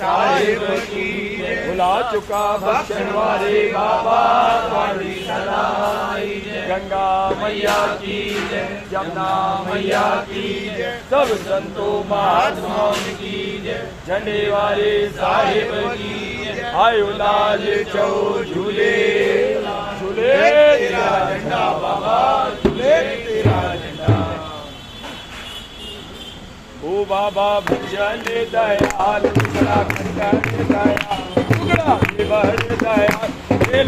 साहिब की भुला चुका बख्शन वाले बाबा वाली सलाई गंगा मैया की जमुना मैया की सब संतों महात्माओं की झंडे वाले साहिब की आयो लाल चौ झूले झूले तेरा झंडा बाबा झूले तेरा झंडा। ओ बाबा भजन दयाल टुकड़ा खंडन दयाल टुकड़ा विवर दयाल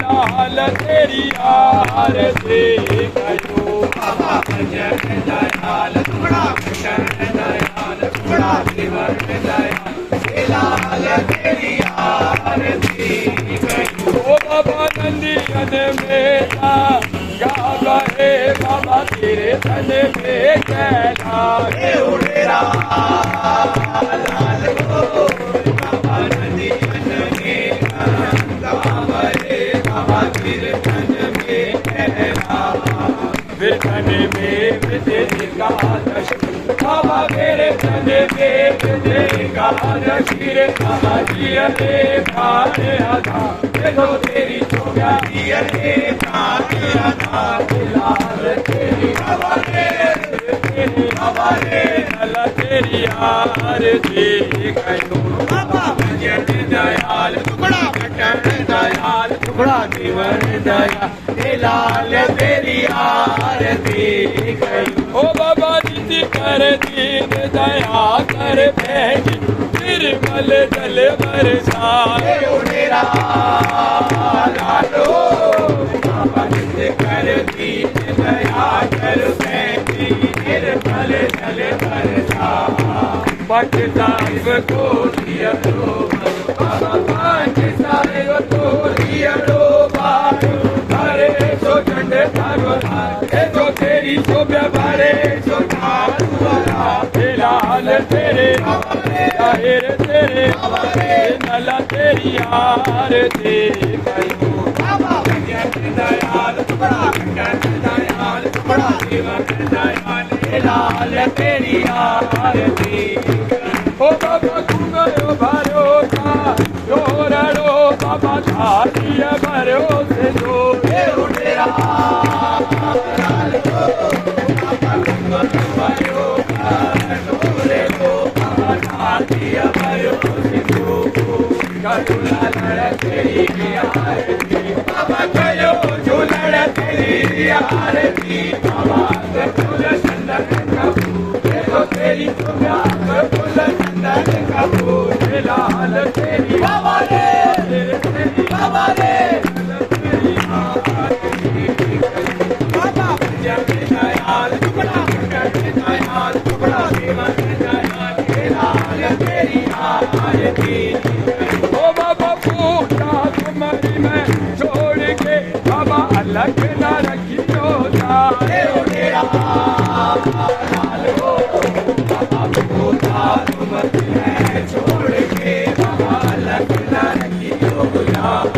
लाल तेरी आरती करो बाबा भजन दयाल टुकड़ा खंडन दयाल टुकड़ा विवर दयाल लाल तेरी आरती करो। ओ बाबा नंदियन मेरा गावा है बाबा तेरे तन में कैला रे उड़ेरा लाल हो बाबा नंदियन मेरा गावा है बाबा तेरे तन में कैला फिर तन में विदे का दर्शन बाबा मेरे तन में विदे का दर्शन बाबा जी रे भारे आधा देखो तेरी चोगा दिया रे भारे आधा लाल तेरी हवाले तेरी हवाले लाल तेरी आरती करो बाबा भजन दयाल टुकड़ा बटन दयाल टुकड़ा जीवन दयाल लाल तेरी आरती करो। ओ बाबा जी कर दीन दया कर भेजी निर्मल जल बरसाए उड़ेरा लालो बाबा जी कर दीन दया कर भेजी निर्मल जल बरसाए पट साहिब को दिया लो बाबा पांच साहिब को दिया लो बारो हरे सो झंडे थारो तो तेरी शोभा बारे सो लाल तेरे जाहिर तेरे नला तेरी आरती करो बाबा भजन दयाल टुकड़ा खंडन दयाल टुकड़ा जीवन दयाल लाल तेरी आरती ओ बाबा कुंगो भरोसा जोरड़ो बाबा धारिया भरोसे दो उड़ेरा लाल हो बाबा कुंगो भरोसा जोरड़ो बाबा धारिया भरोसे दो झूला लड़ तेरी आरती बाबा कयो झूला तेरी आरती बाबा फूल चंदन कपूर देखो तेरी चोगा फूल चंदन कपूर लाल तेरी बाबा रे तेरी बाबा रे तेरी आरती बाबा भजन दयाल टुकड़ा खंडन दयाल टुकड़ा जीवन दयाल लाल तेरी आरती। ओ बाबा पूछा तुम्हारी मैं छोड़ के बाबा अलग न रखियो जाए उड़ेरा लाल हो बाबा पूछा तुम्हारी मैं छोड़ के बाबा अलग न रखियो जाए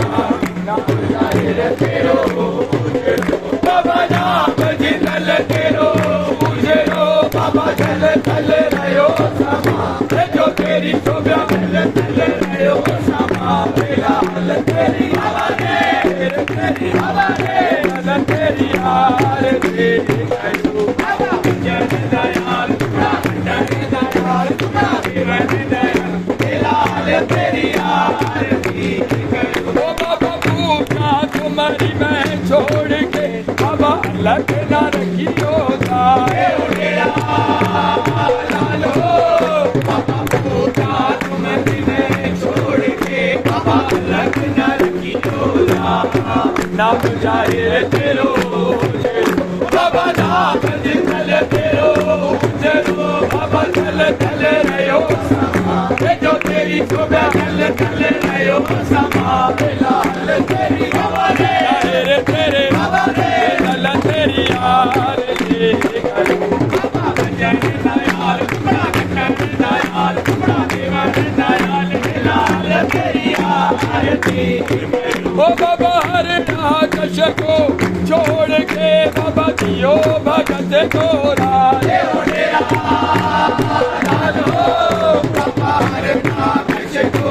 तेरो बाबा नाम जितल तेरो उजरो बाबा जल तल रहो समा जो तेरी शोभा जल तल रहो समा लाल तेरी हवाले तेरी हवाले लाल तेरी आरती करो बाबा भजन दयाल टुकड़ा खंडन दयाल टुकड़ा जीवन दयाल लाल तेरी आरती करो। ओ बाबा पूछा तुम्हारी मैं छोड़ के बाबा अलग न रखियो जाए उड़ेरा लाल हो बाबा पूछा तुम्हारी मैं छोड़ के बाबा अलग न रखियो जाए नाम जाए तेरो बाबा नाम जितल तेरो जरो बाबा चल चल रहो समा जो तेरी शोभा चल चल रहो समा लाल तेरी हवाले तेरे हवाले लाल तेरी आरती करो बाबा भजन दयाल टुकड़ा खंडन दयाल टुकड़ा जीवन दयाल लाल तेरी आरती ओ बाबा हर नाश को छोड़ के बाबा जियो भगत को लाले उड़ेरा लाल हो बाबा हर नाश को